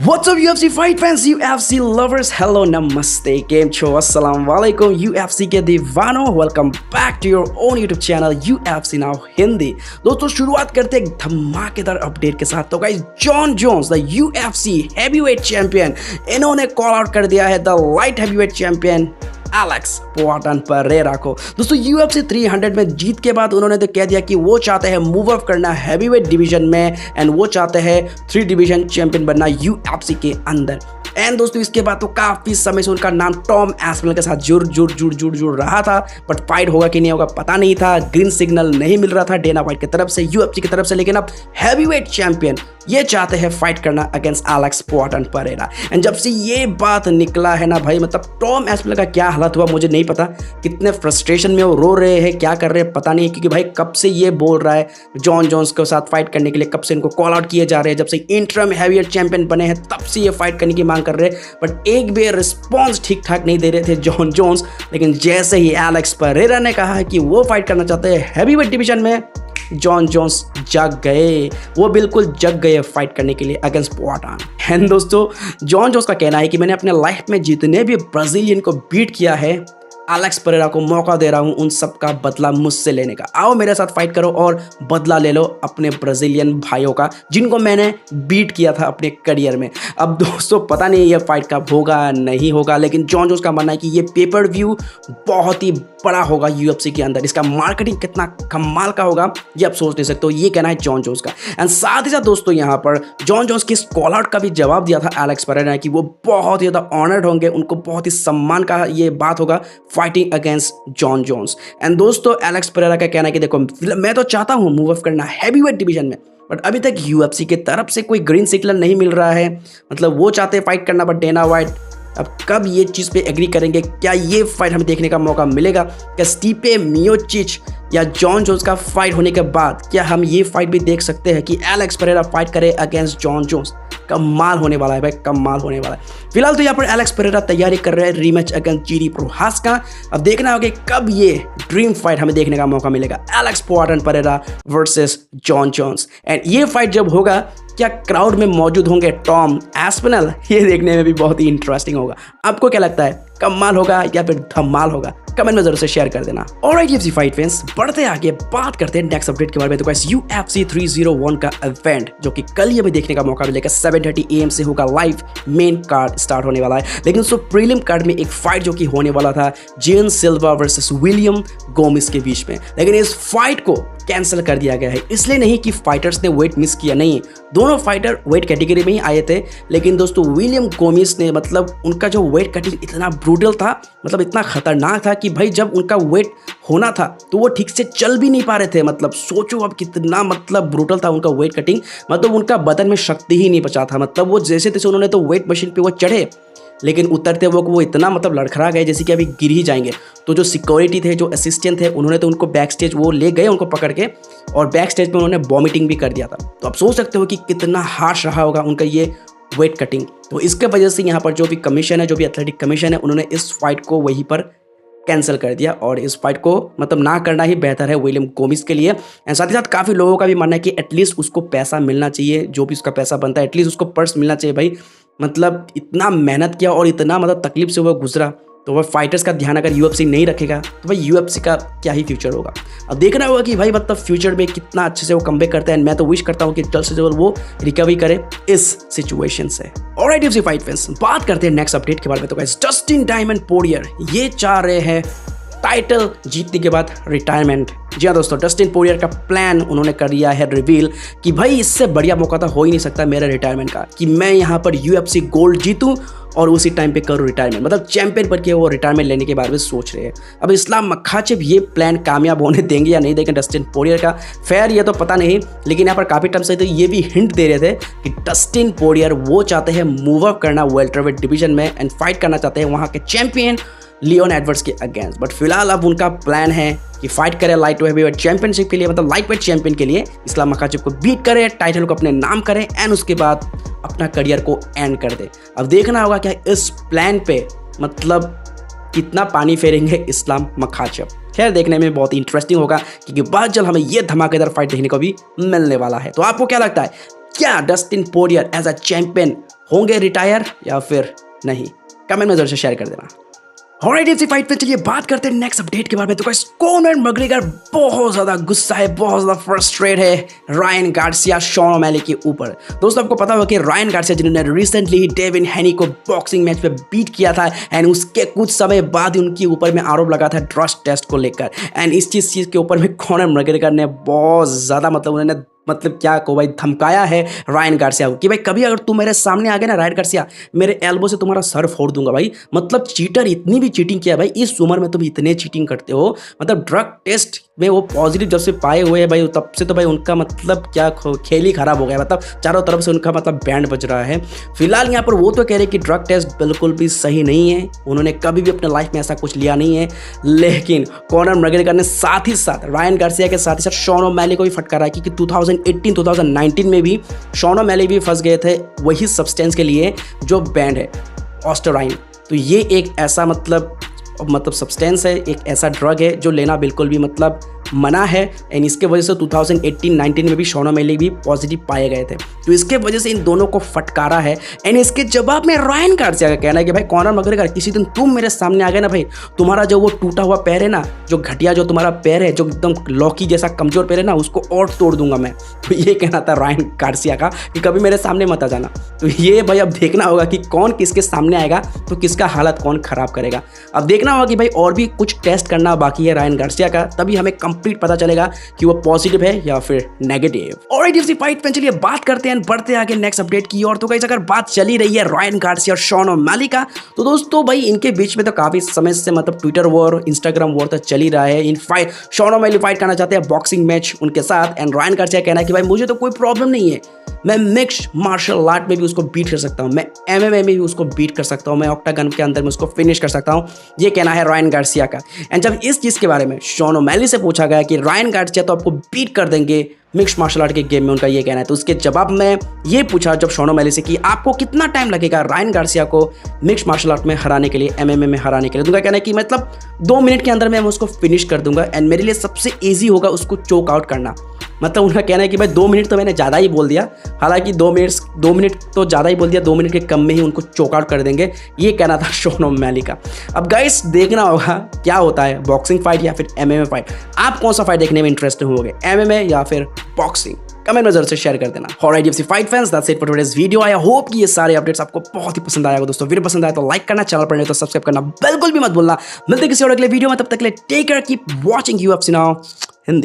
What's up UFC fight fans, UFC lovers, hello namaste, केम छो, अस्सलाम वालेकुम UFC के दीवानों, welcome back to your own YouTube channel UFC now Hindi. दोस्तों शुरुआत करते हैं एक धमाकेदार अपडेट के साथ। तो guys, John Jones the UFC heavyweight champion, इन्होंने कॉल आउट कर दिया है the light heavyweight champion Alex Poatan Pereira को। दोस्तों UFC 300 में जीत के बाद उन्होंने तो कह दिया कि वो चाहते हैं मूव अप करना हैवीवेट डिवीजन में एंड वो चाहते हैं 3 डिवीजन चैंपियन बनना UFC के अंदर। एंड दोस्तों इसके बाद तो काफ़ी समय से उनका नाम टॉम एस्पेनल के साथ जुड़ रहा था, बट फाइट होगा कि नहीं होगा पता नहीं था। ग्रीन सिग्नल नहीं मिल रहा था डेना वाइट की तरफ से, UFC की तरफ से। लेकिन अब हैवीवेट चैंपियन ये चाहते हैं फाइट करना against Alex Poatan Perera. And जब से ये बात निकला है ना भाई, मतलब टॉम एस्पेनल का क्या हालत हुआ मुझे नहीं पता, कितने फ्रस्ट्रेशन में वो रो रहे हैं, क्या कर रहे हैं पता नहीं। क्योंकि भाई कब से ये बोल रहा है जॉन जोन्स के साथ फाइट करने के लिए, कब से इनको कॉल आउट किए जा रहे हैं, जब से इंटरम हैवीवेट चैंपियन बने हैं तब से ये फाइट करने की मांग कर रहे हैं। बट एक भी रिस्पॉन्स ठीक ठाक नहीं दे रहे थे जॉन जोन्स। लेकिन जैसे ही एलेक्स परेरा ने कहा है कि वो फाइट करना चाहते हैं हैवीवेट डिवीजन में, जॉन जोन्स जग गए, वो बिल्कुल जग गए फाइट करने के लिए अगेंस्ट पोआटन। एंड दोस्तों जॉन जोन्स का कहना है कि मैंने अपने लाइफ में जितने भी ब्राजीलियन को बीट किया है, एलेक्स परेरा को मौका दे रहा हूं उन सब का बदला मुझसे लेने का। आओ मेरे साथ फाइट करो और बदला ले लो अपने ब्राजीलियन भाइयों का जिनको मैंने बीट किया था अपने करियर में। अब दोस्तों पता नहीं ये फाइट कब होगा नहीं होगा, लेकिन जॉन जोन्स का मानना है कि ये पेपर व्यू बहुत ही बड़ा होगा UFC के अंदर। इसका मार्केटिंग कितना कमाल का होगा ये आप सोच नहीं सकते हो, ये कहना है जॉन जोन्स का। एंड साथ ही साथ दोस्तों यहाँ पर जॉन जोन्स की इस कॉल आउट का भी जवाब दिया था एलेक्स परेरा ने कि वो बहुत ही ज़्यादा ऑनर्ड होंगे, उनको बहुत ही सम्मान का ये बात होगा fighting against Jon Jones. And दोस्तों एलेक्स परेरा का कहना है कि देखो मैं तो चाहता हूँ मूव अप करना हैवीवेट डिवीजन में, बट अभी तक UFC की तरफ से कोई ग्रीन सिग्नल नहीं मिल रहा है। मतलब वो चाहते हैं फाइट करना, बट डेना वाइट अब कब ये चीज़ पे एग्री करेंगे, क्या ये फाइट हमें देखने का मौका मिलेगा? क्या स्टीपे मियोचिच या जॉन जोन्स का फाइट होने के बाद क्या हम ये फाइट भी देख सकते हैं कि एलेक्स परेरा फाइट करे अगेंस्ट जॉन जोन्स? कमाल होने वाला है भाई, कमाल होने वाला है। फिलहाल तो यहाँ पर एलेक्स परेरा तैयारी कर रहे हैं रीमैच अगेंस्ट जीरी प्रोहास्का। अब देखना होगा कब ये ड्रीम फाइट हमें देखने का मौका मिलेगा, Alex Poatan Pereira versus John Jones. And ये फाइट जब होगा क्या क्राउड में मौजूद होंगे टॉम एस्पेनल? ये देखने में भी बहुत ही इंटरेस्टिंग होगा। आपको क्या लगता है, कमाल होगा या फिर धमाल होगा? कमेंट में जरूर से शेयर कर देना। ऑलराइट UFC फाइट फैंस, बढ़ते आगे बात करते हैं नेक्स्ट अपडेट के बारे में। तो गाइस UFC 301 का इवेंट जो कि कल ही हमें देखने का मौका मिलेगा, 7:30 AM से होगा लाइव, मेन कार्ड स्टार्ट होने वाला है। लेकिन उसको प्रीलिम कार्ड में एक फाइट जो कि होने वाला था जेन सिल्वा वर्सेस विलियम गोमिस के बीच में, लेकिन इस फाइट को कैंसिल कर दिया गया है। इसलिए नहीं कि फाइटर्स ने वेट मिस किया, नहीं, दोनों फाइटर वेट कैटेगरी में ही आए थे। लेकिन दोस्तों विलियम गोमिस ने, मतलब उनका जो वेट कटिंग इतना ब्रूटल था, मतलब इतना खतरनाक था कि भाई जब उनका वेट होना था तो वो ठीक से चल भी नहीं पा रहे थे। मतलब सोचो अब कितना मतलब ब्रूटल था उनका वेट कटिंग, मतलब उनका बदन में शक्ति ही नहीं बचा था। मतलब वो जैसे तैसे उन्होंने तो वेट मशीन पे वो चढ़े, लेकिन उतरते वो इतना मतलब लड़खड़ा गए जैसे कि अभी गिर ही जाएंगे। तो जो सिक्योरिटी थे, जो असिस्टेंट थे, उन्होंने तो उनको बैक स्टेज वो ले गए उनको पकड़ के, और बैक स्टेज पे उन्होंने वॉमिटिंग भी कर दिया था। तो आप सोच सकते हो कि कितना हार्श रहा होगा उनका ये वेट कटिंग। तो इसके वजह से यहाँ पर जो भी कमीशन है, जो भी एथलेटिक कमीशन है, उन्होंने इस फाइट को वहीं पर कैंसिल कर दिया और इस फाइट को मतलब ना करना ही बेहतर है विलियम गोमिस के लिए। एंड साथ ही साथ काफ़ी लोगों का भी मानना है कि एटलीस्ट उसको पैसा मिलना चाहिए, जो भी उसका पैसा बनता है एटलीस्ट उसको पर्स मिलना चाहिए भाई। मतलब इतना मेहनत किया और इतना मतलब तकलीफ से वो गुजरा, तो वह फाइटर्स का ध्यान अगर UFC नहीं रखेगा तो भाई UFC का क्या ही फ्यूचर होगा। अब देखना होगा कि भाई मतलब फ्यूचर में कितना अच्छे से वो कमबैक करता है। मैं तो विश करता हूँ कि जल्द से जल्द वो रिकवरी करे इस सिचुएशन से। ऑलराइट UFC फाइट फैंस, बात करते हैं नेक्स्ट अपडेट के बारे में। तो गाइस डस्टिन डायमंड पोरियर ये चाह रहे हैं टाइटल जीतने के बाद रिटायरमेंट। जी हाँ दोस्तों, डस्टिन पोरियर का प्लान उन्होंने कर दिया है रिवील कि भाई इससे बढ़िया मौका तो हो ही नहीं सकता मेरे रिटायरमेंट का, कि मैं यहाँ पर UFC गोल्ड जीतूं और उसी टाइम पे करूँ रिटायरमेंट। मतलब चैंपियन पर के वो रिटायरमेंट लेने के बारे में सोच रहे हैं। अब इस्लाम मखाचेव ये प्लान कामयाब होने देंगे या नहीं देंगे डस्टिन पोरियर का, खैर ये तो पता नहीं। लेकिन यहाँ पर काफ़ी टाइम से तो ये भी हिंट दे रहे थे कि डस्टिन पोरियर वो चाहते हैं मूव अप करना वेल्टरवेट डिवीजन में एंड फाइट करना चाहते हैं वहाँ के चैंपियन लियोन एडवर्ड्स के अगेंस्ट। बट फिलहाल अब उनका प्लान है कि फाइट करे लाइट हैवीवेट चैंपियनशिप के लिए, मतलब लाइट वेट चैंपियन के लिए इस्लाम मखाचेव को बीट करे, टाइटल को अपने नाम करे एंड उसके बाद अपना करियर को एंड कर दे। अब देखना होगा क्या इस प्लान पे मतलब कितना पानी फेरेंगे इस्लाम मखाचेव। खैर देखने में बहुत इंटरेस्टिंग होगा क्योंकि बहुत जल्द हमें यह धमाकेदार फाइट देखने को भी मिलने वाला है। तो आपको क्या लगता है, क्या Dustin Poirier as a champion होंगे रिटायर या फिर नहीं? कमेंट में जरूर से शेयर कर देना। ऑलराइट, इसी फाइट पे चलिए बात करते हैं नेक्स्ट अपडेट के बारे में। तो गाइस, कॉनर मैकग्रेगर बहुत ज़्यादा गुस्सा है, बहुत ज़्यादा फ्रस्ट्रेट है रायन गार्सिया शॉन ओमैली के ऊपर। दोस्तों, आपको पता होगा कि रायन गार्सिया जिन्होंने रिसेंटली ही डेविन हैनी को बॉक्सिंग मैच पे बीट किया था एंड उसके कुछ समय बाद ही उनके ऊपर में आरोप लगा था ड्रग टेस्ट को लेकर। एंड इस चीज़ के ऊपर में कॉनर मैकग्रेगर ने बहुत ज़्यादा उन्होंने क्या को भाई धमकाया है रायन गार्सिया को कि भाई कभी अगर तू मेरे सामने आ गया ना रायन गार्सिया, मेरे एल्बो से तुम्हारा सर फोड़ दूंगा भाई। चीटर इतनी भी चीटिंग किया भाई, इस उम्र में तुम इतने चीटिंग करते हो। ड्रग टेस्ट में वो पॉजिटिव जब से पाए हुए हैं भाई, तब से तो भाई उनका क्या खेल ही खराब हो गया। चारों तरफ से उनका बैंड बज रहा है। फिलहाल यहाँ पर वो तो कह रहे कि ड्रग टेस्ट बिल्कुल भी सही नहीं है, उन्होंने कभी भी अपने लाइफ में ऐसा कुछ लिया नहीं है। लेकिन कॉनर मैकग्रेगर ने साथ ही साथ रायन गार्सिया के साथ ही साथ शॉन ओमैली को भी फटकारा है कि 2018-2019 में भी शॉन ओमैली भी फंस गए थे वही सब्सटेंस के लिए जो बैंड है, ऑस्टेराइन। तो ये एक ऐसा सब्सटेंस है, एक ऐसा ड्रग है जो लेना बिल्कुल भी मना है। एंड इसके वजह से 2018-19 में भी शॉन ओमैली भी पॉजिटिव पाए गए थे। तो इसके वजह से इन दोनों को फटकारा है। एंड इसके जवाब में रायन गार्सिया का कहना है कि भाई कॉनर मैकग्रेगर, किसी दिन तुम मेरे सामने आ गए ना भाई, तुम्हारा जो वो टूटा हुआ पैर है ना, जो घटिया जो तुम्हारा पैर है, जो एकदम लौकी जैसा कमजोर पैर है ना, उसको और तोड़ दूंगा मैं। तो ये कहना था रायन गार्सिया का कि कभी मेरे सामने मत आ जाना। तो ये भाई अब देखना होगा कि कौन किसके सामने आएगा, तो किसका हालत कौन खराब करेगा। अब देखना होगा कि भाई और भी कुछ टेस्ट करना बाकी है रायन गार्सिया का, तभी हमें कंप्लीट पता चलेगा कि वो पॉजिटिव है या फिर नेगेटिव। ऑलराइट, इसी फाइट पे चलिए बात करते हैं, बढ़ते आगे नेक्स्ट अपडेट की ओर। तो गाइस, अगर बात चली रही है रायन गार्सिया और शॉन ओमैली का, तो दोस्तों भाई इनके बीच में तो काफी समय से ट्विटर वॉर, इंस्टाग्राम वॉर तो चल ही रहा है। In fight Shawn O'Malley fight करना चाहते हैं बॉक्सिंग मैच उनके साथ, एंड रायन गार्सिया कहना है कि भाई मुझे तो कोई प्रॉब्लम नहीं है, मैं मिक्स्ड मार्शल आर्ट में भी उसको बीट कर सकता हूँ, मैं एमएमए में भी उसको बीट कर सकता हूँ, मैं ऑक्टागन के अंदर में उसको फिनिश कर सकता हूँ। ये कहना है रायन गार्सिया का। एंड जब इस चीज़ के बारे में शॉन ओमैली से पूछा गया कि रायन गार्सिया तो आपको बीट कर देंगे मिक्स्ड मार्शल आर्ट के गेम में, उनका ये कहना है। तो उसके जवाब में ये पूछा जब शॉन ओमैली से कि आपको कितना टाइम लगेगा रायन गार्सिया को मिक्स्ड मार्शल आर्ट में हराने के लिए, एमएमए में हराने के लिए, तो उनका कहना है कि 2 मिनट के अंदर मैं उसको फिनिश कर दूंगा एंड मेरे लिए सबसे ईजी होगा उसको चोक आउट करना। उनका कहना है कि भाई 2 मिनट तो मैंने ज़्यादा ही बोल दिया, हालांकि 2 मिनट तो ज़्यादा ही बोल दिया, 2 मिनट के कम में ही उनको चोक आउट कर देंगे, ये कहना था शॉन ओमैली का। अब गाइस, देखना होगा क्या होता है, बॉक्सिंग फाइट या फिर एमएमए फाइट। आप कौन सा फाइट देखने में इंटरेस्टेड होगे, एमएमए या फिर बॉक्सिंग? कमेंट में जरूर से शेयर कर देना। Alright, UFC fight fans, that's it for today's video. I hope कि ये सारे अपडेट्स आपको बहुत ही पसंद आएगा। दोस्तों, वीडियो पसंद आया तो लाइक करना, चैनल पर नहीं तो सब्सक्राइब करना बिल्कुल भी मत भूलना। मिलते हैं किसी और अगले वीडियो में, तब तक के लिए take care, keep watching UFC now Hindi.